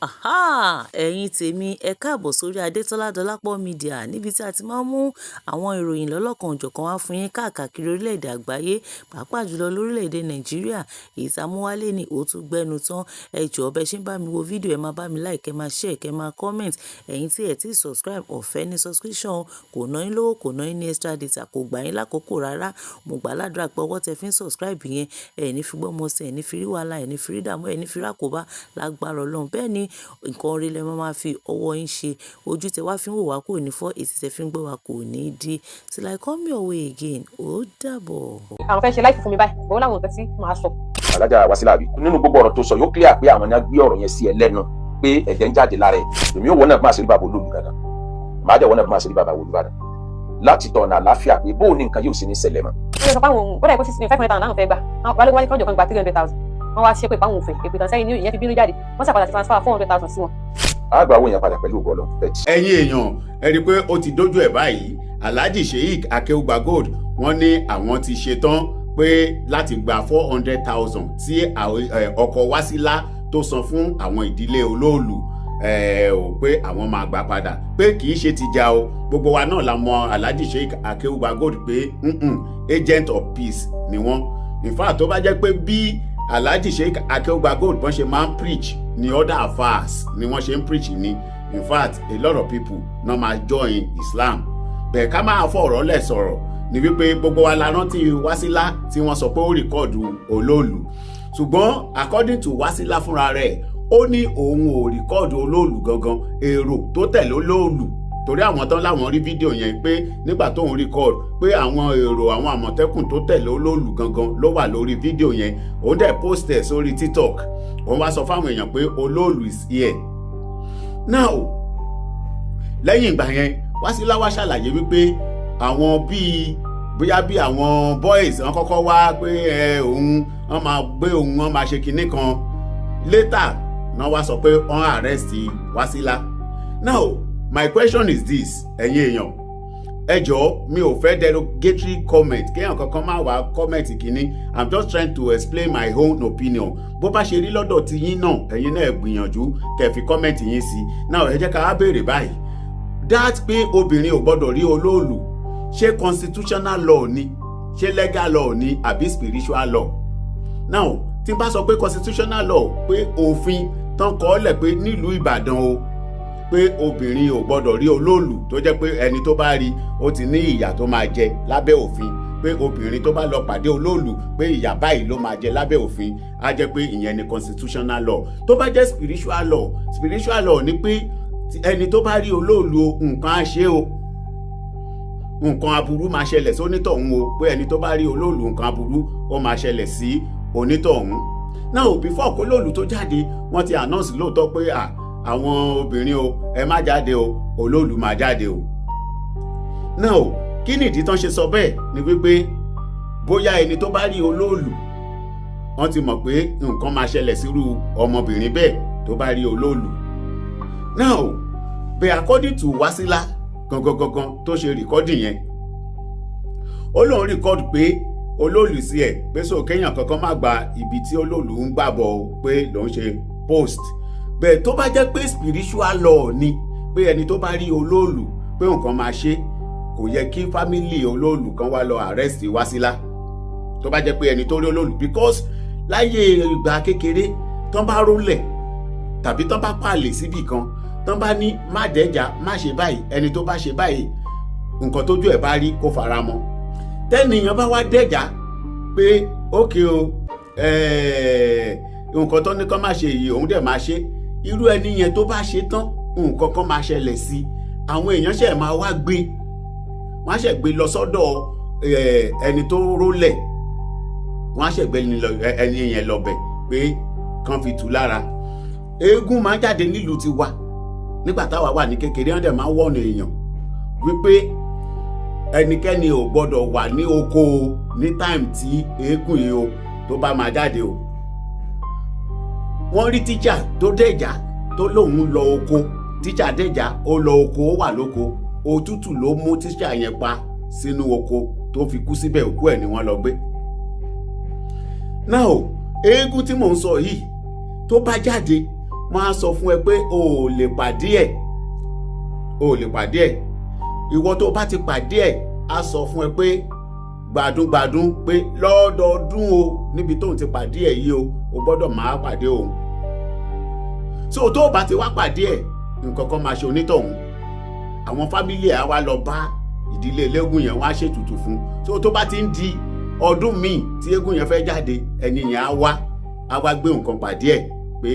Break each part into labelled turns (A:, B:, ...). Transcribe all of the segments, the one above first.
A: Ẹ̀yin tèmi, ẹ káàbọ̀ sórí Adétọ́lá Dọlápọ̀ Media níbi tí a ti máa ń mú àwọn ìròyìn lọ́lọ́kan-ò-jọ̀kan wá fún yín káàkiri orílẹ̀-èdè àgbáyé, pàápàá jùlọ lórílẹ̀-èdè Nàìjíríà. Èyí tá a mú wá lénìí ó tún gbẹnu tán. Ẹ jọ̀ọ́ bẹ́ ṣe ń bá mi wo fídíò, ẹ máa bá mi like, ẹ máa share, kẹ máa comment. Ẹ̀yin tí ẹ ti subscribe, ọ̀fẹ́ ní subscription, kò ná yín lówó, kò ná yín ní extra data, kò gbà yín lákòókò rárá. Mo gbà ládùrá pé ọwọ́ tẹ fi ń subscribe yẹn, ẹ ní fi gbọ́mọ sí, ẹ ní fi rí wàhálà, ẹ ní fi rí ìdààmú, ẹ ní fi rákòbá lágbára Ọlọ́run. Bẹ́ẹ̀ ni nǹkan orí lẹ máa fi ọwọ́ yín ṣe. Ojú tẹ wá fi ń wò wá kò ní fọ́, etí tẹ fi ń gbọ́ wá kò ní dí. Till I come your way again, ó dàbọ̀.
B: Àwọn fẹ́ ṣe láìfù fún mi báyìí, òun làwọn nǹkan tí màá sọ.
C: Alájà Wasila bí nínú gbogbo ọ̀rọ̀ tó sọ yóò clear pé àwọn náà gbé ọ̀rọ̀ yẹn sí ẹ lẹ́nu pé ẹ̀jẹ̀ ń jáde lára ẹ̀. Èmi ò wọ́n náà máa ṣe rí bàbá olóòlù dandan. Màá dẹ̀ wọ́n náà máa ṣe rí bàbá olùbàdàn. Láti tọ̀nà àlàáfíà pé bóun ní nǹkan yóò sì ní ṣẹlẹ̀ mọ́.
B: Wọ́n sọ pé àwọn òun, ó dà pé 500,000 náà fẹ́ gbà. Àwọn balẹ̀ wálé kọ́jọ́ kan gba 300,000. Wọ́n wá ṣe pé pàwọn òfin, èpè tán sẹ́yìn ní ìyẹn fi bínú jáde. Wọ́n ṣàpàdà ti transfer 400,000 sí wọn.
C: A gba owó yẹn padà pẹ̀lú ògo Ọlọ́run.
D: Ẹ̀yin èèyàn, ẹ rí i pé ó ti dójú ẹ̀ báyìí. Alhaji Sheikh Akeugba Gold wọ́n ní àwọn ti ṣetán pé láti gba 400,000 tí ọkọ Wasila tó san fún àwọn ìdílé olóòlù pé àwọn máa gbà padà pé kì í ṣe tìjà o. Gbogbo wa náà la mọ̀ Alhaji Sheikh Akeugba Gold pé agent of peace ni wọ́n. In fact tó bá jẹ́ pé bí Alhaji Sheikh Akeugba Gold bọ́n ṣe máa ń preach ní other affairs ni wọ́n ṣe ń preach ní. In fact a lot of people náà máa join Islam. Bẹ́ẹ̀ ká máa fọ̀rọ̀ lẹ̀ sọ̀rọ̀ ni wípé gbogbo wa la rántí Wasila tí wọ́n sọ pé ó rìkọ́ọ̀dù olóòlù. Ṣùgbọ́n according to Wasila fúnra rẹ̀ ó ní òun ò rìkọ́ọ̀dù olóòlù gangan, èrò tó tẹ̀lé olóòlù. Torí àwọn tán láwọn rí fídíò yẹn pé nígbà tóun rìkọ́ọ̀dù pé àwọn èrò àwọn àmọ̀tẹ́kùn tó tẹ̀lé olóòlù gangan ló wà lórí fídíò yẹn. Òun dẹ̀ post ẹ̀ sórí TikTok. Òun wá sọ fáwọn èèyàn pé olóòlù is here. Now lẹ́yìn ìgbà yẹn Wasila wá ṣàlàyé wípé àwọn bóyá bí àwọn boys wọ́n kọ́kọ́ wá pé òun wọ́n máa gbé òun wọ́n máa ṣe kinní kan. Later náà wá sọ pé wọ́n arrest Wasila. Now my question is this, ẹ̀yin èèyàn, ẹ jọ̀ọ́ mi ò fẹ́ derogatory comment kéèyàn kankan máa wá comment kínní. I'm just trying to explain my own opinion. Bó bá ṣe rí lọ́dọ̀ ti yín náà ẹ̀yin náà gbìyànjú kẹ́ fi comment yín sí. Now ẹ jẹ́ ká wá béèrè báyìí, that pé obìnrin ò gbọ́dọ̀ rí olóòlù ṣé constitutional law ni, ṣé legal law ni àbí spiritual law? Now tí n bá sọ pé constitutional law pé òfin tán kọ́ lẹ̀ pé nílùú Ìbàdàn o pé obìnrin ò gbọ́dọ̀ rí olóòlù tó jẹ́ pé ẹni tó bá rí ó ti ní ìyà tó máa jẹ lábẹ́ òfin, pé obìnrin tó bá lọ pàdé olóòlù pé ìyà báyìí ló máa jẹ lábẹ́ òfin, á jẹ́ pé ìyẹn ni constitutional law. Tó bá jẹ́ spiritual law ni pé ẹni tó bá rí olóòlù nǹkan á ṣe o, nǹkan aburú máa ṣẹlẹ̀ sí onítọ̀hún o, pé ẹni tó bá rí olóòlù nǹkan aburú ó máa ṣẹlẹ̀ sí onítọ̀hún. Now before kó lóòlù tó jáde wọ́n ti announce lóòótọ́ pé àwọn obìnrin o ẹ má jáde o, olóòlù máa jáde o. Now kí nìdí tán ṣe sọ bẹ́ẹ̀ ni wípé bóyá ẹni tó bá rí olóòlù wọ́n ti mọ̀ pé nǹkan máa ṣẹlẹ̀ sírú ọmọbìnrin bẹ́ẹ̀ tó bá rí olóòlù. Now but according to Wasila gangan tó ṣe rìkọ́dì yẹn, ó lóun rìkọ́dì pé olóòlù sí ẹ̀ pé so kéèyàn kankan má gba ibi tí olóòlù ń gbàbọ̀ pé lòun ṣe post. Bẹ́ẹ̀ tó bá jẹ́ pé spiritual law ni pé ẹni tó bá rí olóòlù pé nǹkan máa ṣe, kò yẹ kí family olóòlù kan wá lọ arrest Wasila tó bá jẹ́ pé ẹni tó rí olóòlù, because láyé ìgbà kékeré tán bá rólẹ̀ tàbí tán bá pààlè síbì kan tán bá ní má dẹ́jà má ṣe báyìí, ẹni tó bá ṣe báyìí nǹkan tójú ẹ̀ bá rí kó fara mọ́. Tẹ́nìyàn bá wá dẹ́jà pé ókè o nǹkan tó ní kán má ṣe yìí òun dẹ̀ máa ṣe, irú ẹni yẹn tó bá ṣe tán nǹkan kan máa ṣẹlẹ̀ sí, àwọn èèyàn ṣẹ̀ máa wá gbé, wọ́n á ṣẹ̀ gbé lọ sọ́dọ̀ ẹni tó rólẹ̀, wọ́n á ṣẹ̀ gbé ẹni yẹn lọ bẹ̀ pé kán fi tù lára. Eégún máa jáde nílùú ti wa nígbà táwa wà ní kékeré, wọ́n dẹ̀ máa wọ̀nà èèyàn wípé ẹnikẹ́ni ò gbọ́dọ̀ wà ní oko ní táìmù tí eégún yìí o tó bá máa jáde o. Wọ́n rí tíjà tó dẹ̀jà tó lóun lọ oko, tíjà dẹ̀jà ó lọ oko, ó wà lóko, òtútù ló mú tíjà yẹn pa sínú oko tó fi kú síbẹ̀, òkú ẹ̀ ni wọ́n lọ gbé. Now eégún tí mò ń sọ yìí tó bá jáde wọ́n á sọ fún ẹ pé o ò lè pàdé ẹ̀ ìwọ tó bá ti pàdé ẹ̀ á sọ fún ẹ pé gbádùn pé lọ́dọọdún o níbi tóun ti pàdé ẹ̀ yìí o gbọ́dọ̀ máa pàdé òun. So tó bá ti wá pàdé ẹ̀ nǹkan kan máa ṣe onítọ̀hún, àwọn fámílì ẹ̀ á wá lọ bá ìdílé eléégún yẹn, wọ́n á ṣètùtù fún. So tó bá ti ń di ọdún míì tí eégún yẹn fẹ́ jáde, ẹni yẹn á wá gbé nǹkan pàdé ẹ̀ pé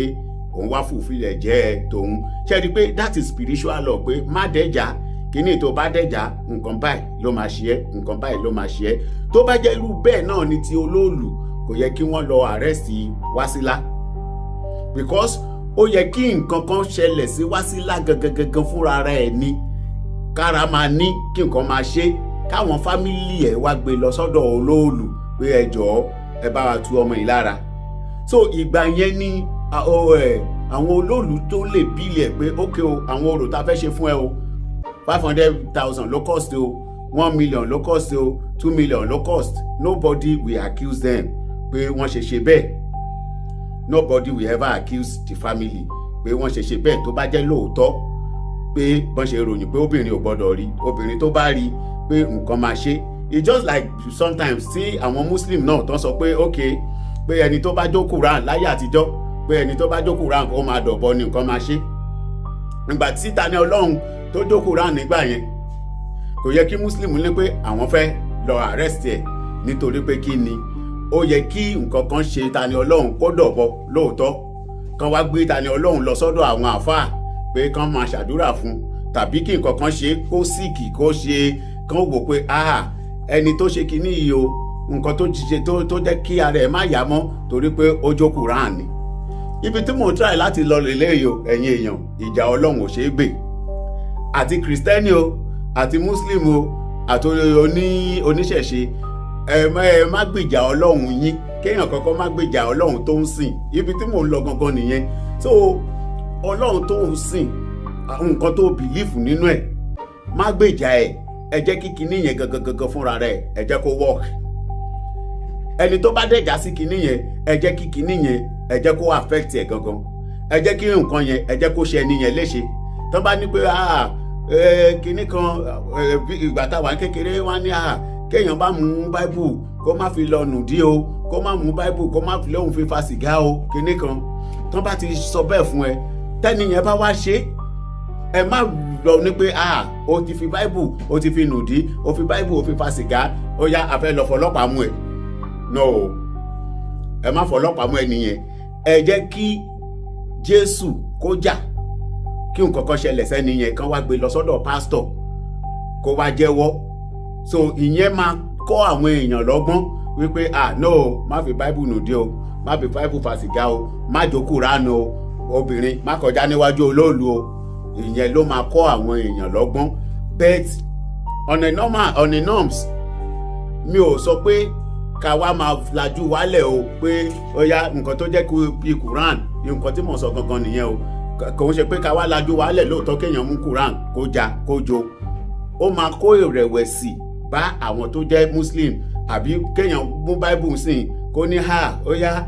D: òun wá fùfilẹ̀ jẹ́ ẹ tòun. Ṣé rí i pé that is spiritual law, pé má dẹ́jà kíní tó bá dẹ́jà nǹkan báyìí ló máa ṣe ẹ́, nǹkan báyìí ló máa ṣe ẹ́. Tó bá jẹ́ irú bẹ́ẹ̀ náà ni ti Olóòlù, kò yẹ kí wọ́n lọ arrest Wásílà, because ó yẹ kí nǹkan kan ṣẹlẹ̀ sí Wásílà gangan fúnra ẹ̀ ni kára máa ní kí nǹkan máa ṣe, káwọn fámílì ẹ̀ wá gbé lọ sọ́dọ̀ Olóòlù pé ẹ jọ̀ọ́ ẹ bá wa tu ọmọ yìí lára. So ìgbà yẹn ni àwọn Olóòlù tó lè bílẹ̀ pé ókè o, àwọn orò tá a fẹ́ ṣe fún ẹ o 500,000 ló cost o, 1 million ló cost o, 2 million ló cost. Nobody will accuse them pé wọ́n ṣe bẹ́ẹ̀. Nobody will ever accuse the family pé wọ́n ṣe bẹ́ẹ̀ tó bá jẹ́ lóòótọ́ pé bọ́n ṣe ròyìn pé obìnrin ò gbọ́dọ̀ rí, obìnrin tó bá rí pé nǹkan máa ṣe. It's just like sometimes tí àwọn Muslim náà tán sọ pé okay pé ẹni tó bá jó Quran láyé àtijọ́ pé ẹni tó bá jó Quran ó máa dọ̀bọ ni nǹkan máa ṣe. Nígbà tí Tani Olohun tó jó Quran nígbà yẹn, kò yẹ kí Muslim ní pé àwọn fẹ́ lọ arrest ẹ̀ nítorí pé kí ni ó yẹ kí nǹkan kan ṣe Tani Olohun kó dọ̀bọ lóòótọ́, kan wá gbé Tani Olohun lọ sọ́dọ̀ àwọn àfáà pé kán máa ṣàdúrà fún, tàbí kí nǹkan kan ṣe kó síkì kó ṣe kán wò pé ẹni tó ṣe kinní yìí o nǹkan tó ṣe tó jẹ́ kí ara ẹ̀ má yá mọ́ torí pé ó jó Quran ni. Ibi tí mò ń try láti lọ lélẹ́yìí o ẹ̀yin èèyàn, ìjà Ọlọ́run ò ṣeé gbè, àti Kristẹni o àti Muslim o àti oníṣẹ̀ṣe ẹ má gbèjà Ọlọ́run yín, kéèyàn kankan má gbèjà Ọlọ́run tó ń sìn. Ibi tí mò ń lọ gangan nìyẹn. So Ọlọ́run tó ń sìn, nǹkan tó bìlífù nínú ẹ̀, má gbèjà ẹ jẹ́ kí kinní yẹn gangan fúnra rẹ̀ ẹ jẹ́ kó work. Ẹni tó bá dẹ̀jà sí kinní yẹn, ẹ jẹ́ kí kinní yẹn ẹ jẹ́ kó affect ẹ̀ gangan, ẹ jẹ́ kí nǹkan yẹn ẹ jẹ́ kó ṣe ẹni yẹn léṣe. Tó bá ní pé kinní kan ìgbà táwa kékeré wá ní kéèyàn bá mú báíbù kó má fi lọ nùdí o, kó má mú báíbù kó má fi lóhùn fi fa sìgá o, kinní kan. Tó bá ti sọ bẹ́ẹ̀ fún ẹ, tẹ́ni yẹn bá wá ṣe, ẹ má lọ ní pé o ti fi báíbù o ti fi nùdí, o fi báíbù o fi fa sìgá, ó yá a fẹ́ lọ fọlọ́pàá mú ẹ. No, ẹ má fọlọ́pàá mú ẹ nìyẹn. Ẹ jẹ́ kí Jésù kó jà, kí nǹkan kan ṣẹlẹ̀ sẹ́ni yẹn, kán wá gbé lọ sọ́dọ̀ pásítọ̀ kó wá jẹ́wọ́. So ìyẹn máa kọ́ àwọn èèyàn lọ́gbọ́n wípé no, má fi báíbù nùdí o, má fi báíbù fa sìgá o, má jó Kùránì o, obìnrin má kọjá níwájú Olóòlù o. Ìyẹn ló máa kọ́ àwọn èèyàn lọ́gbọ́n. But on the norms, mi ò sọ pé ká wá máa lajú wálẹ̀ o pé ó yá nǹkan tó jẹ́ bí Quran, nǹkan tí mo sọ gangan nìyẹn o. Kò ń ṣe pé ká wá lajú wálẹ̀ lóòótọ́ kéèyàn mú Quran kó já kó jó. Ó máa kó ìrẹ̀wẹ̀sì bá àwọn tó jẹ́ Muslim, àbí kéèyàn mú Bible sìn kó ní ó yá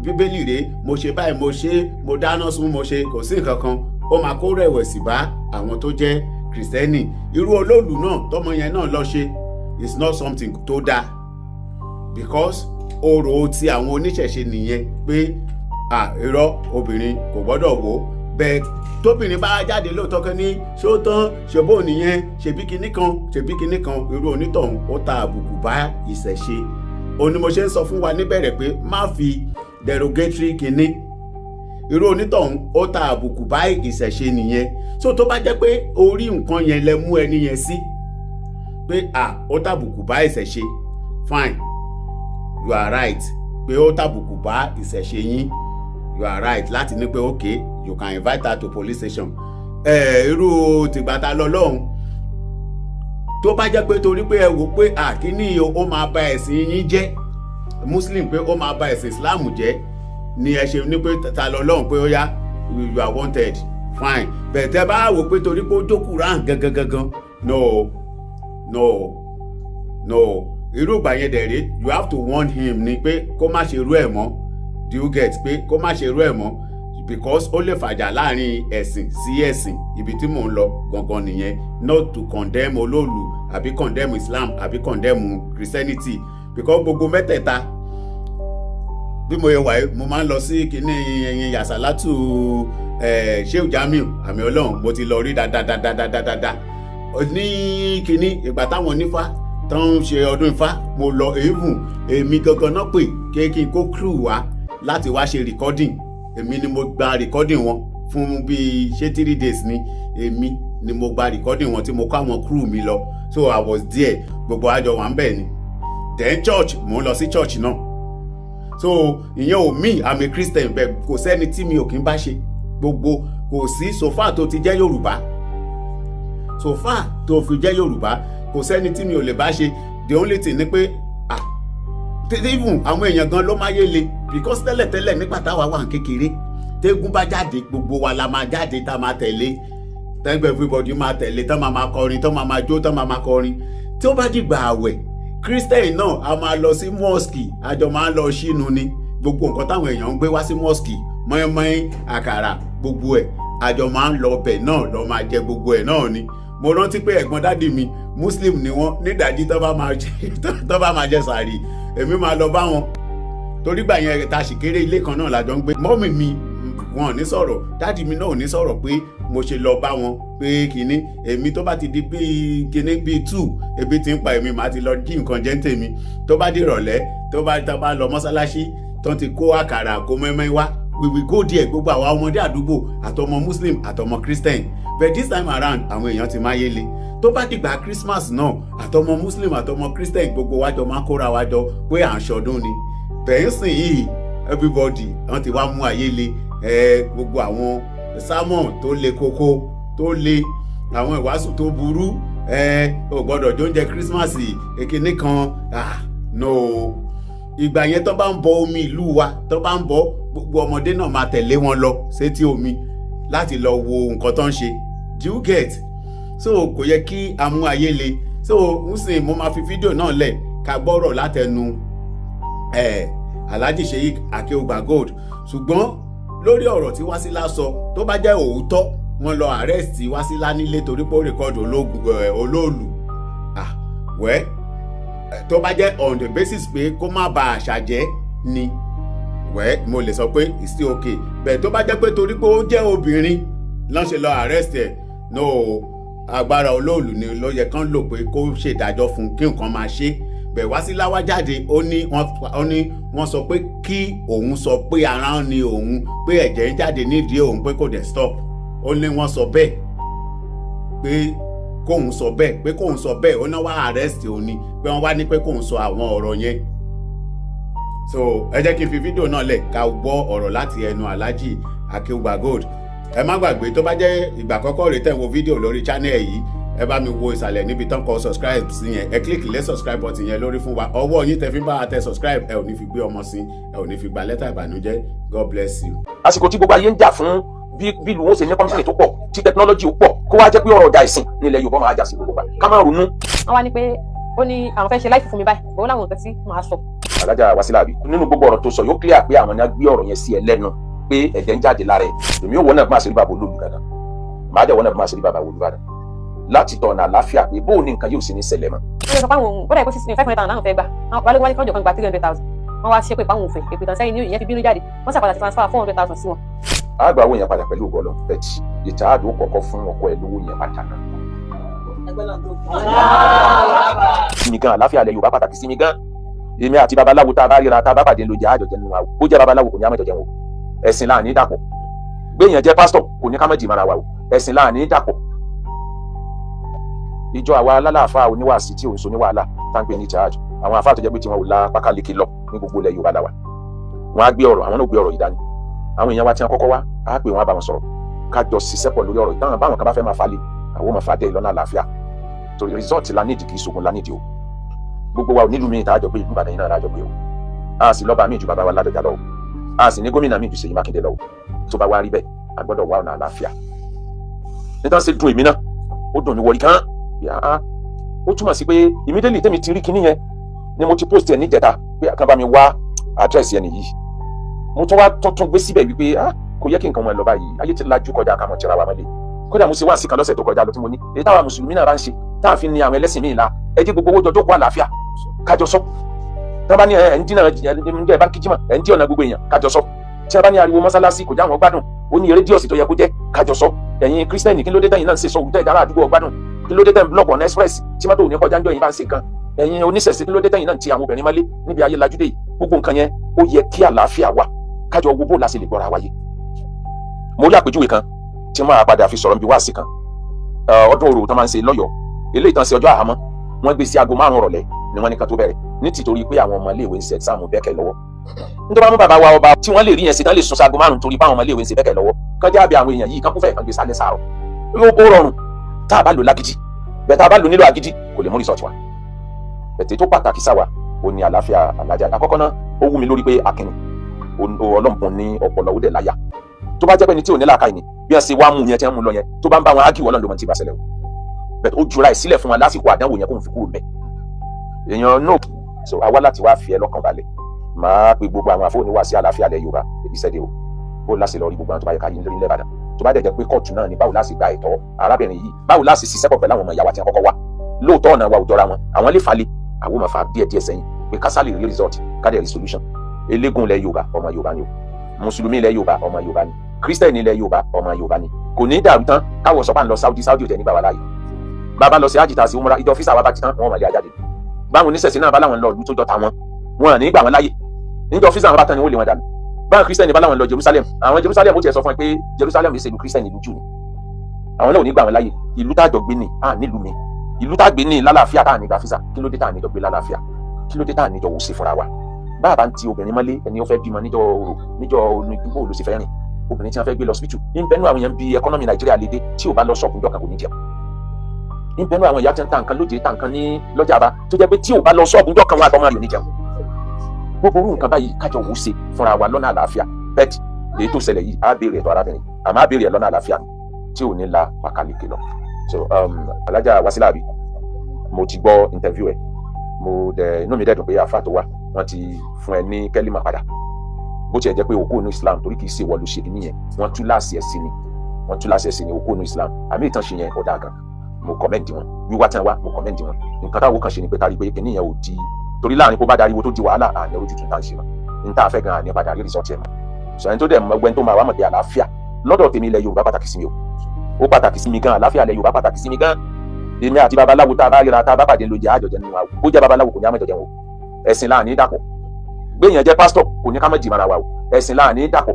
D: Bíbélì rèé, mo ṣe báyìí, mo ṣe, mo dáná sun, mo ṣe, kò sí nǹkan kan. Ó máa kó rẹ̀wẹ̀sì bá àwọn tó jẹ́ Kristẹni. Irú Olóòlù náà tọmọ yẹn náà lọ ṣe is not something tó dáa, because orò ti àwọn oníṣẹ̀ṣe nìyẹn pé irọ́ obìnrin kò gbọ́dọ̀ wò. Bẹ́ẹ̀ tóbìnrin bá jáde lóòótọ́ kan ní ṣó tán ṣòbó nìyẹn, ṣèbí kinní kan, irú onítọ̀hún ó ta àbùkù bá ìṣẹ̀ṣe. Ó ní mo ṣe ń sọ fún wa níbẹ̀rẹ̀ pé má fi derogatory kinní, irú onítọ̀hún ó ta àbùkù bá ìṣẹ̀ṣe nìyẹn. So tó bá jẹ́ pé orí nǹkan yẹn lẹ mú ẹni yẹn sí pé ó tàbùkù bá ìṣẹ̀ṣe, fine, you are right pé ó tàbùkù bá ìṣẹ̀ṣe yín, you are right láti ní pé okay, you can invite her to police station. Irú tìgbàtà lọ́lọ́run tó bá jẹ́ pé torí pé ẹ wò pé kíní ó máa ba ẹ̀sìn yín jẹ́, Muslim pé ó máa ba ẹ̀sìn Islam jẹ́, ni ẹ ṣe ní pé ta lọ́lọ́run pé ó yá you are wanted, fine. Bẹ̀tẹ̀ bá wò pé torí pé ó jó Quran gangan, no. Irú ìgbà yẹn dẹ̀ rí, you have to warn him ni pé kó má ṣe irú ẹ̀ mọ́. Do you get pé kó má ṣe irú ẹ̀ mọ́? because ó lè fàjà láàrin ẹ̀sìn sí ẹ̀sìn. Ibi tí mò ń lọ gangan nìyẹn, not to condemn olóòlù àbí condemn Islam àbí condemn Christianity, because gbogbo mẹ́tẹ̀ẹ̀ta bí mo yẹ wà mo máa ń lọ sí kíní Yasalatu Shehu Jamiu àmì Ọlọ́run, mo ti lọ rí dáadáa ní kíní ìgbà táwọn onífá tó ń ṣe ọdún ifá, mo lọ èmi gangan náà pè kí n kó crew wá láti wá ṣe recording. Èmi ni mo gba recording wọn fún bíi 3 days ni èmi ni mo gba recording wọn tí mo kó àwọn crew mi lọ, so I was there, gbogbo àjọ wà ń bẹ̀ ni. Then church, mo ń lọ sí church náà, so ìyẹn ò mí I'm a Christian bẹ́ẹ̀ kò sẹ́ni tí mi ò kí ń bá ṣe gbogbo, kò sí so far tó ti jẹ́ Yorùbá, so far tó fi jẹ́ Yorùbá kò sẹ́ni tí mi ò lè bá ṣe. The only thing ni pé even àwọn èèyàn gan ló máa yé le, because tẹ́lẹ̀tẹ́lẹ̀ nígbà táwa wà kékeré tégún bá jáde gbogbo wa la máa jáde tá máa tẹ̀lé, tẹ́gbẹ́ everybody máa tẹ̀lé, tán máa kọrin, tán máa jó, tán máa kọrin. Tí ó bá dìgbà àwẹ̀, Christian náà a máa lọ sí mosque, àjọ máa ń lọ sínú ni, gbogbo nǹkan táwọn èèyàn ń gbé wá sí mosque, mọ́ínmọ́ín, àkàrà, gbogbo ẹ̀ àjọ máa ń lọ bẹ̀ náà lọ máa jẹ gbogbo ẹ̀ náà ni. Mo rántí pé ẹ̀gbọ́n dádì mi Muslim ni wọ́n, nídàájí tó bá máa jẹ sàárì èmi máa lọ bá wọn, torí gbà yẹn ta sì kéré ilé kan náà lájọ ń gbé. Mọ́mì mi wọn ò ní sọ̀rọ̀, dádì mi náà ò ní sọ̀rọ̀ pé mo ṣe lọ bá wọn pé kíní. Èmi tó bá ti di bíi kíní bíi 2 ebi ti ń pa èmi, màá ti lọ jí nǹkan jẹ ń tèmi. Tó bá di ìrọ̀lẹ́ tó bá lọ mọ́sálásí tó ti kó àkàrà kó mẹ́mẹ́ wá, we will go there, gbogbo àwa ọmọdé àdúgbò àtọmọ Muslim àtọmọ Christian. But this time around àwọn èèyàn ti máa yéle. Tó bá dìgbà Christmas náà àtọmọ Muslim àtọmọ Christian gbogbo wájọ máa kóra wájọ pé à ń ṣọdún ni. Bẹ̀ẹ́sìn yìí everybody wọ́n ti wá mú ayéle, gbogbo àwọn sermon tó le koko tó le, àwọn ìwàásù tó burú, ò gbọ́dọ̀ jóúnjẹ Christmas èkíní kan, no. Ìgbà yẹn tó bá ń bọ omi ìlú wa, tó bá ń bọ, gbogbo ọmọdé náà máa tẹ̀lé wọn lọ sétí omi láti lọ wo nǹkan tó ń ṣe. Do you get? So kò yẹ kí a mú ayé le. So ń sìn mo máa fi fídíò náà lẹ̀ ká gbọ́rọ̀ látẹnu Alhaji Sheik Akeugba Gold. Ṣùgbọ́n lórí ọ̀rọ̀ tí Wasila sọ, tó bá jẹ́ òótọ́ wọ́n lọ arrest Wasila nílé torí pé ó rìkọ́dù olóòlù. Wẹ́ tó bá jẹ́ on the basis pé kó má ba àṣà jẹ́ ni, wẹ́ mo lè sọ pé it's still okay. Bẹ́ẹ̀ tó bá jẹ́ pé torí pé ó jẹ́ obìnrin lọ́n ṣe lọ arrest ẹ̀, no, agbára olóòlù ni ló yẹ kán lò pé kó ṣèdájọ́ fún kí nǹkan máa ṣe. Bẹ́ẹ̀ Wasila wá jáde, ó ní wọ́n sọ pé kí òun sọ pé ara ni òun, pé ẹ̀jẹ̀ ń jáde nídìí òun, pé kò dẹ̀ stop. Ó ní wọ́n sọ bẹ́ẹ̀ pé kóun sọ bẹ́ẹ̀ ó náà wá arrest òun ni, pé wọ́n wá ní pé kóun sọ àwọn ọ̀rọ̀ yẹn. So ẹ jẹ́ kí n fi fídíò náà lẹ̀ ká gbọ́ ọ̀rọ̀ láti ẹnu Alhaji Akeugba Gold. Ẹ má gbàgbé tó bá jẹ́ ìgbà àkọ́kọ́ rẹ̀ tẹ̀ ń wo fídíò lórí channel yìí, ẹ bá mi wo ìsàlẹ̀ níbi tán kọ subscribe sí yẹn, ẹ click lé subscribe button yẹn lórí fún wa. Ọwọ́ yín tẹ fi ń bá wa tẹ subscribe, ẹ ò ní fi gbé ọmọ sí, ẹ ò ní fi gba lẹ́tà ìbànújẹ́. God bless you.
C: àsìkò tí gbogbo ayé ń jà fún bí ìlú wọn ṣe ní kọ́mísìnì tó pọ̀, tí tẹkinọ́lọ́jì ó pọ̀, kó wá jẹ́ pé ọ̀rọ̀ ọjà ìsìn nílẹ̀ Yorùbá máa jà sí gbogbo ká má ronú.
B: Wọ́n wá ní pé ó ní àwọn fẹ́ ṣe láìfù fún mi báyìí, òun làwọn nǹkan tí màá sọ.
C: Alhaja Wasila bí nínú gbogbo ọ̀rọ̀ tó sọ yóò clear pé àwọn ni a gbé ọ̀rọ̀ yẹn sí ẹ lẹ́nu pé ẹ̀jẹ̀ ń jáde lára ẹ̀. Èmi ò wọ́n náà bí máa ṣe rí bàbá olóòlù dáadáa, màá jẹ́ wọ́n náà bí máa ṣe rí bàbá olùbàdàn láti tọ̀nà àláfíà pé bóun ní nǹkan yóò sì ní ṣẹlẹ̀ mọ́.
B: Wọ́n sọ pé àwọn ó dà pé 500,000 náà fẹ́ gbà, àwọn balógun wájú kọ́jọ́ kan gba 300,000. Wọ́n wá ṣe pé ìpáwọn òfin èpè tán sẹ́yìn ní ìyẹn fi bínú jáde, wọ́n ṣàpàdà ti transfer 400,000 sí wọn.
C: A gba owó yẹn padà pẹ̀lú ògbọ́lọ́ bẹ́ẹ̀tì ìta àdó kọ̀ọ̀kan fún ọkọ ẹ̀ lówó yẹn padà náà. mi gan àláfíà ilẹ̀ Yorùbá pàtàkì sí mi gan. Èmi àti babaláwo tá a bá ríra tá a bá pàdé lójà àjọjẹ nínú àwò, ó jẹ́ babaláwo kò ní àmọ̀jọ̀jẹ̀ wọn. Ẹ̀sìn láàní dàpọ̀, gbẹ̀yàn jẹ́ pásítọ̀ kò ní ká mọ̀ jì mara wa o, ẹ̀sìn láàní dàpọ̀. Ìjọ àwa alálàáfáà oníwàásí tí òun so ní wàhálà tá ń pè ní ìjáàjù, àwọn àfáà tó jẹ́ pé tí wọn ò la pákáleke lọ ní gbogbo ilẹ̀ Yorùbá làwà. Wọ́n á gbé ọ̀rọ̀, àwọn náà gbé ọ̀rọ̀ yìí dání. Àwọn èèyàn wa tí wọ́n kọ́kọ́ wá á pè wọ́n á bá wọn sọ̀rọ̀ ká jọ ṣiṣẹ́ pọ̀ lórí ọ̀rọ̀ ìtàn báwọn kan bá fẹ́ máa falẹ̀ àwọn máa fàdé lọ́nà àlàáfíà torí result la nídìí kì í ṣogun la nídìí o. Gbogbo wa ò nílùú mi ìta àjọ pé ìlú Ìbàdàn yìí náà lájọ pé o, a sì lọ́ba mi ju bàbá wa Ládọjà lọ o, a sì ní gómìnà mi ju Ṣèyí Mákindé lọ o. Tó bá wá rí bẹ́ẹ̀ a gbọ́dọ̀ wá ọ̀nà àlàáfíà. Nítorí ṣe dùn èmi náà ó dùn mí wọ̀rí kan ó túmọ̀ sí pé immediately tẹ́mi ti rí kinní yẹn ni mo ti post ẹ̀ níjẹta pé àkàn bá mi wá àdírẹ́sì ẹni yìí. Mo tún wá tuntun gbé síbẹ̀ wípé kò yẹ kí nǹkan wọn lọ báyìí ayé ti lajú kọjá ká mọ̀ tira wa mọ́lẹ̀ kódà mo ṣe wá sí kan lọ́sẹ̀ tó kọjá lọ tí mo ní èyí táwa mùsùlùmí náà bá ń ṣe táà fi ní àwọn ẹlẹ́sìn míì la ẹ jẹ́ gbogbo owó jọjọ́ kó àlàáfíà kájọ sọ tí wọ́n bá ní ẹ̀ ń dínà ẹ̀ bá ń kíjímọ̀ ẹ̀ ń dí ọ̀nà gbogbo èèyàn kájọ sọ tí wọ́n bá ní ariwo mọ́sálásí kò já àwọn gbádùn ó ní rédíòsì tó yẹ kó jẹ́ kájọ sọ ẹ̀yin kírísítẹ́nì kí ló dé tẹ́yìn náà ń ṣe sọ òwúdẹ́ ìdára àdúgbò gbádùn kí ló dé tẹ́yìn blọọkù ọ̀nà express tí mọ́tò òní kọjá ń jọ yìí bá ń ṣe nǹkan ẹ̀yin oníṣẹ̀ṣe kí ló dé tẹ́yìn náà ti àwọn obìnrin mọ́lé níbi ayé lajúdé yìí gbogbo nǹkan yẹn ó yẹ kí àlàáfíà wà kájọ owó bó la ṣe lè gbọ́ra wáyé. mo rí àpèjúwe kan tí máa padà fi sọ̀rọ̀ níbi wáàsí kan ọdún orò tó máa ń ṣe lọ́yọ̀ọ́ eléyìí tán sí ọjọ́ àhámọ́ wọ́n gbé sí aago 5 ìrọ̀lẹ́ ni wọ́n ní kan tó bẹ̀rẹ̀ ní tìtorí pé àwọn ọmọ iléèwé ń ṣe ẹ̀sáàmù bẹ́ẹ̀kẹ́ lọ́wọ́ nítorí wọn mú bàbá wa ọba tí wọ́n lè rí yẹn sí tán lè sún sago 5 torí pé àwọn ọmọ iléèwé ń ṣe bẹ́ẹ̀kẹ́ lọ́wọ́ kán jábẹ́ àwọn èèyàn yìí kán kún fẹ́ẹ̀ kan gbé sálẹ̀ sàárọ̀ ó rọrùn tá a bá lò lágídí bẹ́ẹ̀ tá a bá lò nílò agídí kò lè mú rìsọ̀tì wa bẹ̀tẹ̀ tó pàtàkì sáwà ó ní àlàáfíà alájà àkọ́kọ́ náà ó wú mi lórí pé akínni ọlọ́mùbùn ní ọpọlọ ó dẹ̀ láyà tó bá jẹ́ pé ní tí ò ní làákàyè ni bí wọ́n ṣe wá mú yẹn tí wọ́n mú lọ yẹn tó bá ń bá wọn ágì wọ́n lọ́n ló mọ̀ tí ì bá ṣẹlẹ̀ o bẹ̀tẹ̀ ó jura ẹ̀ sílẹ̀ fún wa lásìkò àdánwò yẹn kó n fi kúrò mẹ́ èèyàn náà so àwa láti wá fi ẹ lọ́kàn balẹ̀ máa pe gbogbo àwọn àfọwọ́ni wá sí àlàáfíà ilẹ̀ Yorùbá ìṣẹ́dẹ̀ o bó láti lọ rí gbogbo àwọn tó bá yẹ ká yín lórí ilẹ̀ Ìbàdàn tó bá dẹ̀ jẹ́ pé kóòtù náà ni báwo láti gba ẹ̀tọ́ arábìnrin yìí báwo láti ṣiṣẹ́ pọ̀ pẹ̀lú àwọn ọmọ ìyàwó àti àkọ́kọ́ wa lóòótọ́ ọ̀nà wa ò jọra wọn àwọn lè falẹ̀ àwọn ọmọ fa díẹ̀ sẹ́yìn pé kásálì rí result kádẹ̀ rí solution eléégún ilẹ̀ Yorùbá ọmọ Yorùbá ni o mùsùlùmí ilẹ̀ Yorùbá ọmọ Yorùbá ni kírísítẹ̀nì ilẹ̀ Yorùbá ọmọ Yorùbá ni kò ní dàrú tán káwọ̀ sọ́pà ń lọ Saudi ò tẹ̀ nígbà wà láàyè bàbá lọ sí àjìtà sí umra ìjọ físà wa bá ti tán wọn wà lé ajáde báwọn oníṣẹ̀ṣẹ̀ náà bá láwọn lọ ìlú tó jọta wọn ní gbà wọn láyè níjọ físà wọn bá tán ni wọn lè wọn dànù báwọn kírísítẹ̀nì bá láwọn lọ Jerusalem àwọn Jerusalem ó tiẹ̀ sọ fún ẹ pé Jerusalem yìí ṣe ìlú kírísítẹ̀nì ìlú jù ni àwọn náà ò ní gbà wọn láyè ìlú tá a jọ gbé ní nílùú mi ìlú tá a gbé ní lálàáfíà tá a ní gba físà kí ló dé tá a níjọ gbé lálàáfíà kí ló dé tá a níjọ wò sí fúnra wa báàbá ń ti obìnrin mọ́lé ẹni ó fẹ́ bímọ níjọ olùdúgbò ló sì fẹ́ rìn obìnrin tí wọ́n fẹ́ gbé lọ hospital ní bẹ́ẹ̀ nú àwọn èèyàn bí ẹkọ́nọ́mì Nàìjíríà lédè tí ò bá lọ ṣọ́ọ̀bù ńjọ́ kan kò ní jẹun ní bẹ́ẹ̀ nú àwọn ìyá tí ń ta nǹkan lóde ta nǹkan ní lọ́jà bá tó jẹ́ pé tí ò bá lọ ṣọ́ọ̀bù ńjọ́ kan wọn àtọmọ rẹ̀ ò ní jẹun gbogbo orú nǹkan báyìí kájọ wò ṣe fúnra wa lọ́nà àlàáfíà bẹ́ẹ̀ èyí tó ṣẹlẹ̀ yìí á béèrè ẹ̀tọ́ arábìnrin àmọ́ á béèrè ẹ̀ lọ́nà àlàáfíà tí ò ní la pàkàlẹ́kẹ̀ lọ so Alájà Wasila Abi mo ti gbọ́ interview ẹ̀ mo dẹ̀ inú mi dẹ̀ dùn pé àfa tó wà wọ́n ti fún ẹ ní kẹ́límà padà bó tiẹ̀ jẹ́ pé òkú ònú Islam torí kì í ṣe ìwọ ló ṣe kí nìyẹn wọ́n tú láàṣì ẹ̀ sí ni òkú ònú Islam àmì ìtàn ṣe yẹn ọ̀dà gan mo kọ́mẹ́ǹdì wọn wíwá tí wọ́n wá mo kọ́mẹ́ǹdì wọn nǹkan táwọn kan ṣe ni pé kárí pé kìnìyàn ò di torí láàrin kó bá dariwo tó di wàhálà àní ojú tuntun ṣe mọ́ ní tá a fẹ́ gan àní padà rí rìsọ́ọ̀tì ẹ̀ mọ́ sọ̀rọ̀ tó dẹ̀ mọ́ tó máa wá mọ̀ pé àlàáfíà lọ́dọ̀ tèmi ilẹ̀ Yorùbá pàtàkì sí mi ó pàtàkì sí mi gan àlàáfíà ilẹ̀ Yorùbá pàtàkì sí mi gan èmi àti babaláwo tá a bá ríra tá a bá pàdé lójú àjọjẹ nínú wa ó jẹ́ babaláwo kò ní àmọ̀jọjẹ wọn ẹ̀sìn láàní dàpọ̀ gbẹ̀yìn jẹ́ pásítọ̀ kò ní ká mọ̀ jì mara wa o ẹ̀sìn láàní dàpọ̀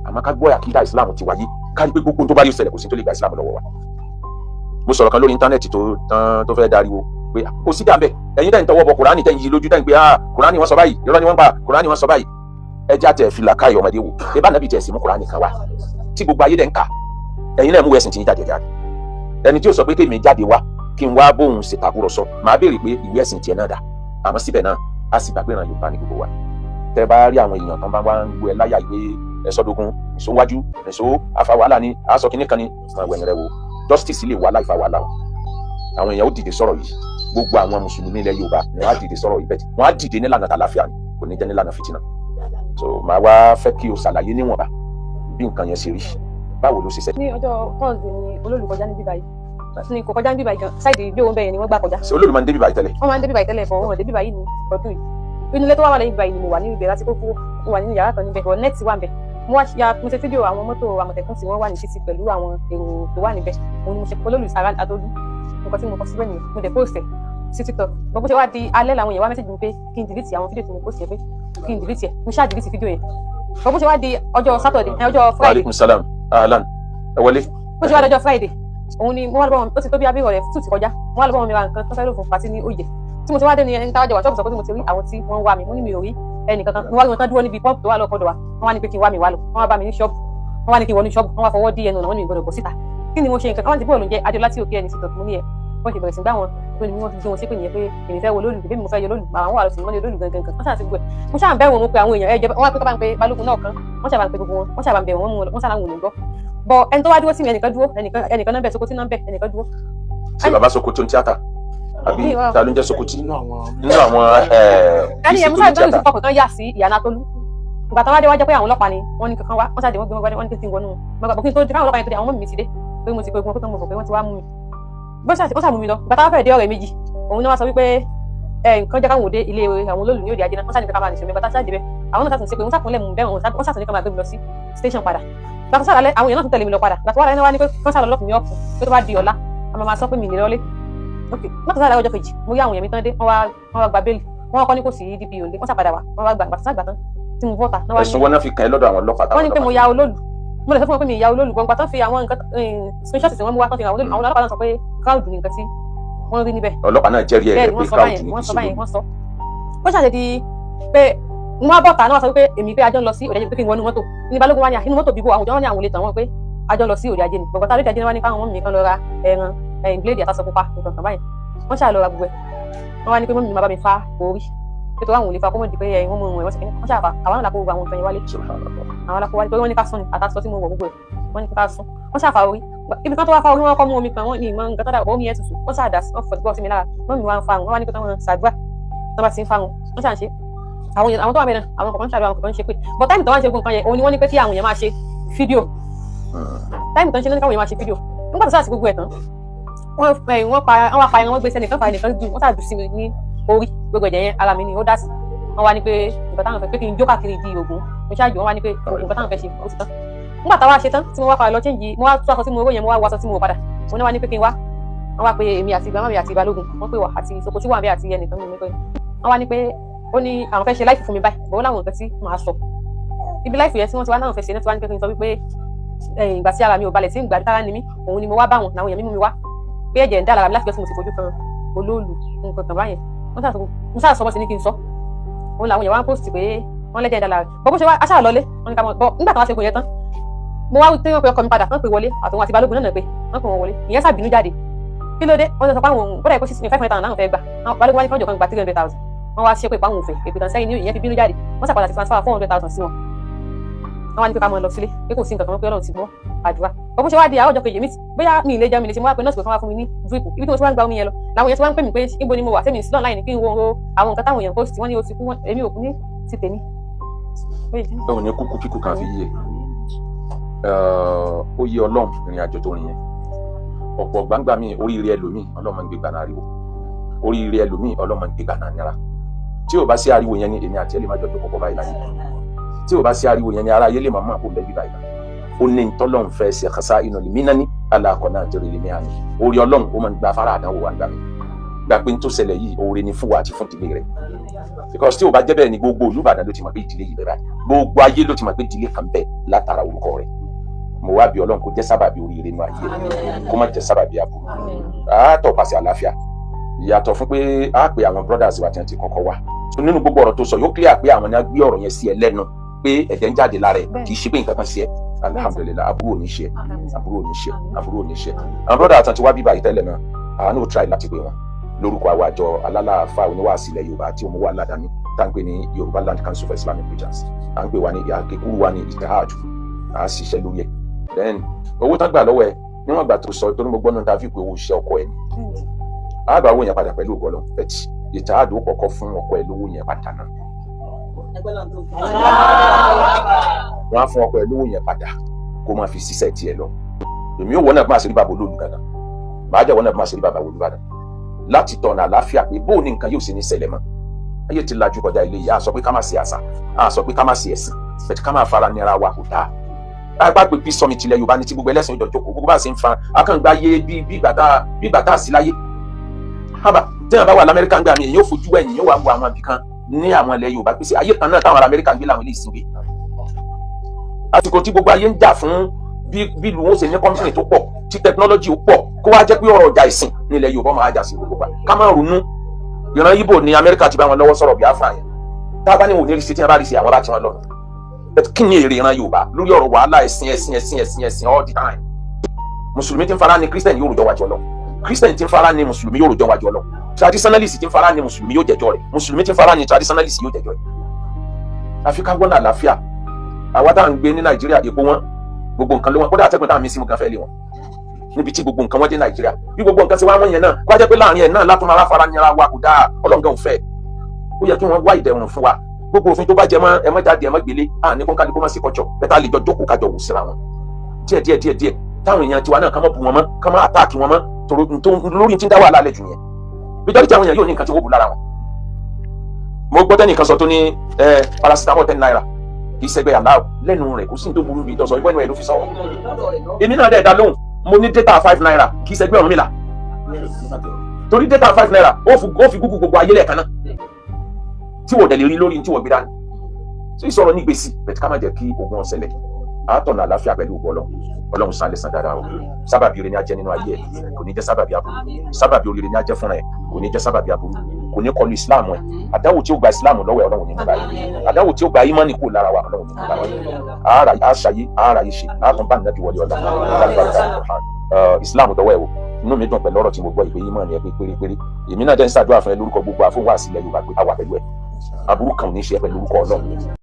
C: àmọ́ ká gbọ́ àkídà Islam ti wáyé kárí pé gbogbo tó bá rí ṣẹlẹ̀ kò sí tó lè gba Islam lọ́wọ́ wa. mo sọ̀rọ̀ kan lórí íńtánẹ́ẹ̀tì tó fẹ́ dariwo pé kò sí dàbẹ̀ ẹ̀yin tẹ̀ ń tọwọ́ bọ Kùránì tẹ̀ ń yí lójú tẹ̀ ń gbé Kùránì wọ́n sọ báyìí irọ́ ni wọ́n pa Kùránì wọ́n sọ báyìí ẹja tẹ̀ fi làkàyè ọmọdé wò ẹ bá nàbì tẹ̀ sí mú Kùránì kan wá tí gbogbo ayé dẹ̀ ń kà ẹ̀yin náà mú ẹ̀sìn tí yín jáde jáde ẹni tí ó sọ pé kémi jáde wá kí n wá bóun ṣe tàkúrọ̀sọ màá béèrè pé ìwé ẹ̀sìn tiẹ̀ náà dà àmọ́ síbẹ̀ náà á sì gbàgbé ìran Yorùbá ní gbogbo wa tẹ́ bá rí àwọn èèyàn kan bá wá ń gbé ẹ láyà ìwé ẹ̀sọ́dógún ìṣówájú ẹ̀sọ́ afáwàhálà ni aṣọ kìíní kan ní máa wẹ̀ rẹ̀ wò justice lè wà láìfa wàhálà o àwọn èèyàn ó dìde sọ̀rọ̀ yìí gbogbo àwọn mùsùlùmí ilẹ̀ Yorùbá ni wọ́n á dìde sọ̀rọ̀ yìí bẹ́ẹ̀ wọ́n á dìde nílànà tàlàfíà ni kò ní jẹ́ nílànà fìtínà so màá wá fẹ́ kí o ṣàlàyé níwọ̀nba bí nǹkan yẹn ṣe rí báwo ló ṣe ṣe.
B: ní ọjọ́ Thursday ni olólùkọjá níbí báyìí ní kò kọjá níbí báyìí gan ṣáìdì ilé òun bẹ́ẹ̀ ni wọ́n gbà kọjá.
C: ṣé olólùmọ̀ ń débi báyìí tẹ́lẹ̀.
B: wọ́n máa ń débi báyìí tẹ́lẹ̀ fọ wọn débi báyìí ní ọdún yìí inú ilé tó wà wà lẹ́yìn báyìí ni mo wà nínú ibẹ̀ láti kókó mo wà nínú yàrá kan níbẹ̀ ọ̀ nẹ́ẹ̀tì wà níbẹ̀ mo ṣe fídíò àwọn mọ́tò Àmọ̀tẹ́kùn tí wọ́n wà ní títì pẹ̀lú àwọn èrò tó wà níbẹ̀ mo ní mo ṣe olólù Sàrà Adólú nǹkan tí mo kọ síbẹ̀ nìyẹn mo dẹ̀ post ẹ̀ sí TikTok bó ṣe wá di alẹ́ làwọn èèyàn wá mẹ́sẹ̀jì mi pé kí n delete àwọn fídíò tí mo post yẹn pé kí n delete ẹ̀ mo ṣáà delete fídíò yẹn bó ṣe wá di ọjọ́ Saturday ọjọ́ Friday.
C: Aleykum salaam ahlan ẹ wọlé.
B: bó ṣe wá di ọjọ́ Friday òun ni mo wá lọ́wọ́ ó ti tó bí abẹ́rẹ́ rẹ̀ tún ti kọjá mo wá lọ́wọ́ mi ra nǹkan tó fẹ́ lò fún pàtí ní Oyè tí mo ti wá dé ní ẹni táwájọ wà ṣọ́ọ̀bù sọ pé tí mo ti rí àwọn tí wọ́n ń wá mi mo ní mi ò rí ẹnìkankan mo wá rí wọn tán dúró níbi pọ́ǹpù tó wà lọ́kọ̀dọ̀ wa wọ́n wá ní pé kí n wá mi wá lọ wọ́n wá bá mi ní ṣọ́ọ̀bù wọ́n wá ní kí n wọ ní ṣọ́ọ̀bù wọ́n wá fọwọ́ dí ẹnu ọ̀nà wọn ní ìgbọ́dọ̀ bọ̀ síta kí ni mo ṣe nǹkan wọ́n ti bọ́ọ̀lù ń jẹ́ Adéọlá tí òkè ẹni sí tọ̀tún mo ní ẹ̀ wọ́n ṣe bẹ̀rẹ̀ sí gbá wọn tó ní wọ́n ti gbé wọn sí pé nìyẹn pé èmi fẹ́ wo lólù bébí mo fẹ́ yọ lólù àwọn wà lọ sí mọ́ni lólù gangan wọ́n ṣàti gbẹ mo ṣàǹ bẹ̀rù wọn pé àwọn èèyàn ẹ̀jẹ̀ wọ́n á pé kábàá ń pe Balógun náà kan wọ́n ṣàbà ń pe gbogbo wọn wọ́n ṣàbà ń bẹ̀rù wọn mú wọn ṣàlàwọ̀n òun gbọ́ bọ ẹni tó wá dúró sí mi ẹnìkan dúró ẹnìkan náà bẹ̀ Sokoti náà bẹ̀ ẹnìkan dúró.
C: ṣé bàbá Sokoti ń tíátà àbí ta ló ń jẹ́ Sokoti nínú àwọn
B: ẹni yẹn musa gbẹ́rù sí fọkàn kan yà sí ìyànà Tolú ìgbà táwọn adé wá jẹ́ pé àwọn ọlọ́pàá ni wọ́n ní kankan wá wọ́n ṣàdé wọ́n gbé wọn wọ́n ní kí n ti wọnú mọ́gbà bókí n tó di káwọn ọlọ́pàá yẹn tó di àwọn mọ́mì mi ti dé pé mo ti pe ogun ọkọ̀ tó ń bọ̀ pé wọ́n ti wá mú mi wọ́n ṣàmú mi lọ ìgbà táwọn fẹ́ẹ̀ dé ọ̀rẹ́ méjì òun ni wọ́n sọ wípé nǹkan jẹ́ káwọn òde ilé àwọn olólù ní òde ajé náà wọ́n ṣàní ká máa nìṣẹ́ mi bàtà ṣáàdì bẹ́ẹ̀ àwọn náà ṣàtúnṣe pé wọ́n ṣàkúnlẹ̀ mú bẹ́ẹ̀ wọ́n ṣàtúnṣe ká máa gbé mi lọ sí station padà gbàtà ṣàlàyé àwọn èèyàn náà tún tẹ̀lé mi lọ padà gbàtà wà lẹ́nu wá ní pé kán ṣàlọ́ lọ́kùnrin ọ̀pù pé tó bá di ọ̀la a máa sọ pé mi ìlera ọlé ok gbàtà ṣàlàyé ọjọ́ kejì mo rí àwọn èèyàn mi tán dé wọ́n wá gba bẹ́ẹ̀lì wọ́n kọ́ ní kò sí DPO lé wọ́n ṣàpadà wá wọ́n wá gbà gbàtà ṣàgbà tán tí mo bọ́ta.
C: ẹ̀sùn wọn náà fi kàn ẹ́ lọ́dọ̀ àwọn ọlọ́pàá.
B: wọ́n ní pé mo ya olólù mo lè sọ fún wọn pé mi ya olólù gbọ̀ngbà tán fi àwọn nǹkan screenshot tí wọ́n mú wá tán fi àwọn ọlọ́pàá náà sọ pé crowd ní nǹkan tí wọ́n rí níbẹ̀.
C: ọlọ́pàá náà jẹ́rìí ẹ̀ pé crowd ní
B: wọ́n sọ báyìí wọ́n sọ. ó ṣàṣẹ di pé mo wá bọ́ta náà sọ pé èmi pé ajọ́ ń lọ sí òde ajé pé kí n wọnú mọ́tò ní balógun wá ní inú mọ́tò bíbó àwọn òjò wọn ní àwọn olè tàn wọ́n pé ajọ́ lọ sí òde ajé ni gbọ̀ngbà tá lóde ajé ni wọ́n ní káwọn mọ́mì kan lọ ra ẹran blade àtàṣọ pupa nǹkan kan báyìí wọ́n ṣàlọ́ ra gbogbo ẹ̀ wọ́n wá ní pé mọ́mì máa bá mi fa orí pé tó àwọn olè fa kó mọ̀ di pé wọ́n mú ẹ̀wọ̀n sí kí wọ́n ṣàfà àwọn àlàkó gbogbo àwọn nǹkan yẹn wálé àwọn àlàkó wálé torí wọ́n ní ká sún ni àtàṣọ tí mo wọ̀ gbogbo ẹ̀ wọ́n ní ká sún wọ́n ṣàfà orí ibi kan tó wá fa orí wọn kọ́ mú omi kan wọ́n ní ìmọ̀ nǹkan tó dà omi yẹn tutù wọ́n ṣàdá wọ́n fọ̀ gbọ́ sí mi lára wọ́n mi wá ń fa wọn wọ́n wá ní pé táwọn ṣàdúrà tó bá ti ń fa wọn wọ́n ṣà ń ṣe àwọn tó wà bẹ́ẹ̀ náà àwọn kọ̀ọ̀kan ṣàdúrà àwọn kọ̀ọ̀kan ṣe pé but táìmù tó wá ń ṣe gbogbo nǹkan yẹn òun ni wọ́n ní pé kí àwọn èèyàn máa ṣe fídíò táìmù tó ń ṣe lónìí káwọn èèyàn máa ṣe fídíò nígbà tó sáà sí gbogbo ẹ̀ tán wọ́n wá pa ẹran wọ́n gbé sẹ́nìkan fa ẹnìkan dùn wọ́n ṣàdù sí mi ní orí gbogbo ẹ̀jẹ̀ yẹn ara mi ni ó dá sí wọ́n wá ní pé nǹkan táwọn fẹ́ pé kí n jó káàkiri di ògùn mo ṣáàjù wọ́n wá ní pé nǹkan táwọn fẹ́ ṣe ó ti tán nígbà táwa ṣe tán tí mo wá padà lọ change mo wá tó aṣọ tí mo ró yẹn mo wá wọ aṣọ tí mo wọ padà mo ní wá ní pé kí n wá wọ́n wá pé èmi àti ìgbà mami àti balógun wọ́n pè wá àti ìsoko tí wà bẹ́ẹ̀ àti ẹnìkan mi pé wọ́n wá ní pé ó ní àwọn fẹ́ ṣe láìfù fún mi báyìí bọ́ọ̀ láwọn nǹkan tí màá sọ ibi láìfù yẹn tí wọ́n ti wá náà fẹ́ ṣe náà ti wá ní pé kí n sọ wípé ìgbà tí ara mi ò balẹ̀ tí ìgbà tára ni mí òun ni mo wá báwọn làwọn èèyàn mímú mi wá pé ẹ̀jẹ̀ ń dá lára mi láti gbé tí mo ti fojú kan olóòlù nǹkan kan báyẹn mo sáà sọ bọ́ sí ní kí n sọ òun làwọn èèyàn wá ń post pé wọ́n lẹ́jẹ̀ ń dá lára bọ́ bó ṣe wá aṣáà lọlé wọ́n ní ká mọ̀ bọ́ nígbà tí wọ́n ṣe gùn yẹn tán mo wá tí wọ́n pe ọkọ mi padà wọ́n pe wọlé àtòun àti balógun náà pé wọ́n pe wọn wọlé ìyẹn sàbínú jáde kí ló dé wọ́n sọ pé àwọn òun bọ́dà ìkó 500,000 láwọn fẹ́ gbà balógun wá ní kọ́jọ́ kan gba 300,000 wọ́n wá ṣe pé ìpáwọn òfin èpè tán sẹ́yìn ní ìyẹn fi bínú jáde wọ́n sàpadà ti transfer 400,000 sí wọn wọ́n wá ní pé ká mọ lọ sílé pé kò sí nǹkan kan pé Ọlọ́run ti gbọ́ àdúrà bó ṣe wá di àárọ̀ ọjọ́ kejì mi bóyá mi ìlé jẹun mi lè ṣe mo wá pé nọ́ọ̀sì pé kán wá fún mi ní drip ibi tí mo ti wá ń gba omi yẹn lọ làwọn èèyàn ti wá ń pè mí pé níbo ni mo wà sẹ́mi sílọ̀ láì ní kí n wo àwọn nǹkan táwọn èèyàn post wọ́n ní o ti kú èmi ò kú ní ti tèmi.
C: òun ní kúkú kíkú kan fi yé ó yé Ọlọ́run ìrìn àjò tó rìn yẹn ọ̀pọ̀ gbangba mi oríire ẹlòmíì Ọlọ́run máa ń gbé gbà náà ariwo oríire ẹlòmíì Ọlọ́run máa ń gbé gbà náà nira tí ò bá sí ariwo yẹn ni èmi àti ẹ lè má jọ jókòó báyìí láyé tí ò bá sí ariwo yẹn ni ara ayé lè máa máa kó lẹ́bí báyìí ó ní ntọ́lọ́run fẹ́ ṣe kásá inú lèmi náà ní aláàkọ́nà àjẹrò lèmi àná orí Ọlọ́run ó máa ń gba afárá àdánwò wa gbà mí gbà pé n tó ṣẹlẹ̀ yìí oore ni fún wa àti fún ìdílé rẹ̀ because tí ò bá jẹ́ bẹ́ẹ̀ ni gbogbo Olúbàdàn ló ti mọ̀ pé ìdílé yìí bẹ́ẹ̀ gbogbo ayé ló ti mọ̀ pé ìdílé kan bẹ́ẹ̀ látara orúkọ rẹ̀ mo wá bí Ọlọ́run kó jẹ́ sábàbí oríire inú ayé rẹ̀ kó má jẹ́ sábàbí aburú àátọ̀ pàṣẹ àlàáfíà ìyàtọ̀ fún pé á pè àwọn brothers wa tí wọ́n ti kọ́kọ́ wá nínú gbogbo ọ̀rọ̀ tó sọ yóò clear pé àwọn ni a gbé ọ̀rọ̀ yẹn sí ẹ lẹ́nu pé ẹ̀jẹ̀ ń jáde lára ẹ̀ kì í ṣe pé nǹkan kan sí ẹ alhamdulilayi aburú ò ní ṣe aburú ò ní ṣe aburú ò ní ṣe àwọn brothers àtàntí wá bíbá ìtẹ́lẹ̀ náà àwọn náà try láti pè wọn lórúkọ àwọn àjọ alálàáfà oníwàásí ilẹ̀ Yorùbá tí òun wà ládàáni tá à ń pè ní Yorùbá Land Council for Islamic Preachers à ń pè wá ní àkékúrú wa ní Ittihad à á ṣiṣẹ́ lórí ẹ̀ then owó tán gbà lọ́wọ́ ẹ níwọ̀n ìgbà tó sọ tó ní mo gbọ́ náà tàbí pé owó iṣẹ́ ọkọ ẹ ni àgbà owó yẹn padà pẹ̀lú ògbọ́lọ́ bẹ́ẹ̀tì Ittihad ó kọ́kọ́ fún ọkọ ẹ lówó yẹn padà náà wọ́n á fún ọkọ ẹ lówó yẹn padà kó máa fi ṣiṣẹ́ tiẹ̀ lọ èmi ò wọ́n náà máa ṣe rí bàbá olóòlù gàdá màá jẹ́ wọ́n náà máa ṣe rí bàbá Olúbàdàn láti tọ̀nà àlàáfíà pé bóun ní nǹkan yóò ṣe ní ṣẹlẹ̀ mọ́ ayé ti lajú kọjá ilé yìí a sọ pé ká má ṣe àṣà a sọ pé ká má ṣe ẹ̀sìn bẹ̀tì ká má fara nira wa kò dáa àgbà pé peace summit ilẹ̀ Yorùbá ní ti gbogbo ẹlẹ́sìn ìjọ jókòó gbogbo bá ṣe ń fa akàngbá yé bí gbàtà sí láyé hábà tí wọn bá wà lamẹ́ríkà ń gbà mí èyí yóò fojú ẹ̀yìn yóò wá wo àwọn ibìkan ní àwọn ilẹ̀ Yorùbá pèsè ayé kan náà táwọn ará Amẹ́ríkà ń gbé làwọn ilé ìsìn gbé àsìkò tí gbogbo ayé ń jà fún bí ìlú wọn ṣe ní kọ́mpìnì tó pọ̀ tí tẹkinọ́lọ́jì ó pọ̀ kó wá jẹ́ pé ọ̀rọ̀ ọjà ìsìn nílẹ̀ Yorùbá máa jà sí gbogbo ká má ronú ìran Ìgbò ní Amẹ́ríkà ti bá wọn lọ́wọ́ sọ̀rọ̀ Biafra yẹn tá a bá ní òun ní rí sí tí wọn bá rí sí àwọn láti wọn lọ́nà kí ni èrè ìran Yorùbá lórí ọ̀rọ̀ wàhálà ẹ̀sìn all the time mùsùlùmí tí ń fara ní Christian yóò rojọ́ wájú Ọlọ́run Christian tí ń fara ní mùsùlùmí yóò rojọ́ wájú Ọlọ́run traditionalist tí ń fara ní mùsùlùmí yóò jẹ́jọ́ rẹ̀ mùsùlùmí tí ń fara ní traditionalist yóò jẹ́jọ́ rẹ̀ àfi ká gbọ́n àlàáfíà àwa tá à ń gbé ní Nàìjíríà èpo wọn gbogbo nǹkan ló wọn kódà àtẹ̀gbọ́n tá à ń mí sí mu gan fẹ́ lé wọn níbi tí gbogbo nǹkan wọn dé Nàìjíríà bí gbogbo nǹkan ti wá wọn yẹn náà kó wá jẹ́ pé láàrin ẹ̀ náà látún ara fara nira wa kò dáa Ọlọ́run gan ò fẹ́ ó yẹ kí wọ́n wá ìdẹ̀rùn fún wa gbogbo òfin tó bá jẹ mọ́ ẹ má jáde ẹ má gbélé à ní kọ́ńkálí kó má ṣe kọ́jọ́ bẹ́tà lè jọ jókòó kájọ wò síra wọn díẹ̀ táwọn èèyàn tiwa náà kàn mọ́ bu wọn mọ́ kàn mọ́ àtáàkì wọn mọ́ lórí tí ń dá wàhálà lẹ̀ jù yẹn bíjọ́ tí àwọn èèyàn yóò ní nǹkan tí wọ́n bù lára wọn. mo gbọ́ tẹ́nìkan sọ tó ní paracetamol 10 naira kì í ṣẹgbẹ́ aláwọ̀ lẹ́nu rẹ̀ kò sí ní tó burú bíi tọ́sọ ìgbẹ́nu ẹ̀ ló fi sọ́wọ́. èmi náà dẹ̀ dá lóhùn mo ní data 5 naira kì í ṣẹgbẹ́ Ọ̀rúnmìlà torí data 5 naira ó fi gúgú gbogbo ayé lẹ́ẹ̀kan náà tí wọ́n dẹ̀ lè rí lórí tí wọ́n gbé dání. tí ìsọ̀rọ̀ ní gbèsè bẹ̀tẹ̀ ká má jẹ́ kí ogun ọ̀sẹ̀lẹ̀ àtọ̀nà àláfíà pẹ̀lú Ọlọ́run san lẹ́san dáadáa o sábàbí oore ni a jẹ́ nínú ayé ẹ̀ kò ní jẹ́ sábàbí aburú sábàbí oore ni a jẹ́ fúnra ẹ̀ kò ní jẹ́ sábàbí aburú kò ní kọlu Islam ẹ̀ àdáwò tí ó gba Islam lọ́wọ́ ẹ̀ Ọlọ́run ní mú báyìí àdáwò tí ó gba imani kò lára wa Ọlọ́run ní mú báyìí àárà yìí ṣe àtún bá nìyàbí wọlé Ọlọ́run Islam dọwọ́ ẹ̀ o inú mi dùn pẹ̀lú ọ̀rọ̀ tí mo gbọ́ ìpè imani ẹ̀ pé pérépéré èmi náà dẹ́ ń ṣàdúrà fún ẹ lórúkọ gbogbo àfọwọ́ àsìlẹ̀ Yorùbá pé àwà pẹ̀lú ẹ̀ aburú kan ò ní ṣe ẹ pẹ̀lú orúkọ Ọlọ́run